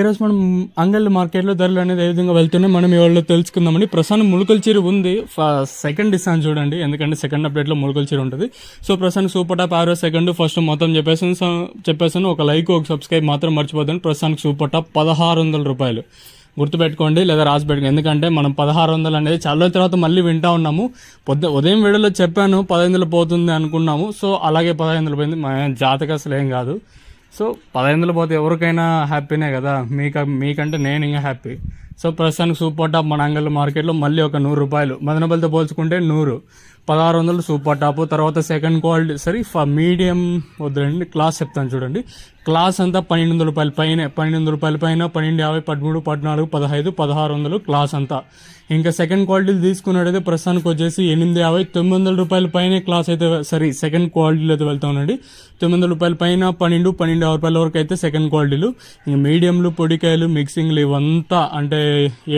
ఈరోజు మనం అంగళ్ళ మార్కెట్లో ధరలు అనేది ఏ విధంగా వెళ్తున్నాయి మనం ఇవాళ తెలుసుకుందామండి. ప్రస్తుతానికి ములుకల చీర ఉంది, సెకండ్ ఇస్తాను చూడండి, ఎందుకంటే సెకండ్ అప్డేట్లో ములుకల చీర ఉంటుంది. సో ప్రస్తుతానికి super top average second first మొత్తం చెప్పేసాను. ఒక లైక్ ఒక సబ్స్క్రైబ్ మాత్రం మర్చిపోద్దండి. ప్రస్తుతానికి సూపర్ టాప్ 1600 రూపాయలు గుర్తుపెట్టుకోండి, లేదా రాసి పెట్టుకోండి. ఎందుకంటే మనం 1600 అనేది చాలా రోజుల తర్వాత మళ్ళీ వింటా ఉన్నాము. ఉదయం వీడియోలో చెప్పాను 1500 పోతుంది అనుకున్నాము. సో అలాగే 1500 పోయింది. మా జాతక అసలు ఏం కాదు. సో 1500 పోతే ఎవరికైనా హ్యాపీనే కదా, మీకంటే నేను ఇంకా హ్యాపీ. సో ప్రస్తుతానికి సూపర్ టాప్ మన అంగళ్ళ మార్కెట్లో మళ్ళీ ఒక 100 రూపాయలు మదనపల్లితో పోల్చుకుంటే 100, 1600 సూపర్ టాప్. తర్వాత సెకండ్ క్వాలిటీ మీడియం వద్దండి, క్లాస్ చెప్తాను చూడండి. క్లాస్ అంతా 1200 రూపాయల పైన, 1200 రూపాయల పైన, 1250, 13, 14, 15, 1600 క్లాస్ అంతా. ఇంకా సెకండ్ క్వాలిటీలు తీసుకున్నట్టయితే ప్రస్తుతానికి వచ్చేసి 850, 900 రూపాయల పైన క్లాస్ అయితే సెకండ్ క్వాలిటీలు అయితే వెళ్తా ఉండండి. 900 రూపాయల పైన 12, 1250 రూపాయల వరకు అయితే సెకండ్ క్వాలిటీలు. ఇంకా మీడియంలు, పొడికాయలు, మిక్సింగ్లు ఇవంతా అంటే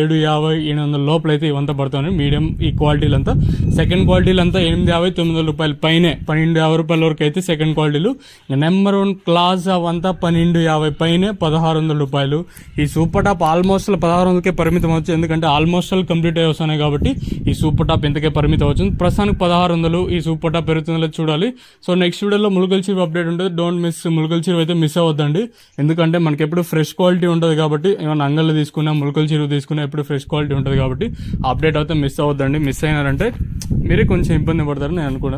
750, 800 లోపల అయితే ఇవంతా పడుతుంది. మీడియం ఈ క్వాలిటీలు అంతా. సెకండ్ క్వాలిటీలు అంతా 850, 900 రూపాయల పైనే, 1250 రూపాయల వరకు అయితే సెకండ్ క్వాలిటీలు. ఇంకా నెంబర్ 1 క్లాస్ అవంతా 1250 పైనే, 1600 రూపాయలు. ఈ సూపర్ టాప్ ఆల్మోస్ట్ 1600కే పరిమితం అవచ్చు, ఎందుకంటే ఆల్మోస్ట్ కంప్లీట్ అయ్యి వస్తున్నాయి కాబట్టి ఈ సూపర్ టాప్ ఇంతకే పరిమితం అవుతుంది. ప్రస్తుతానికి 1600 ఈ సూపర్ టాప్ పెరుగుతుందో చూడాలి. సో నెక్స్ట్ వీడియోలో ములుకల చీర అప్డేట్ ఉంటుంది. డోంట్ మిస్, ములుకల చీర అయితే మిస్ అవ్వద్దండి. ఎందుకంటే మనకి ఎప్పుడు ఫ్రెష్ క్వాలిటీ ఉంటుంది కాబట్టి, ఏమైనా అంగళ్ళు తీసుకున్నా ములుకల చీర తీసుకున్నా ఎప్పుడు ఫ్రెష్ క్వాలిటీ ఉంటుంది కాబట్టి అప్డేట్ అయితే మిస్ అవ్వద్దండి. మిస్ అయినారంటే మీరే కొంచెం ఇబ్బంది పడతారని నేను అనుకున్నాను.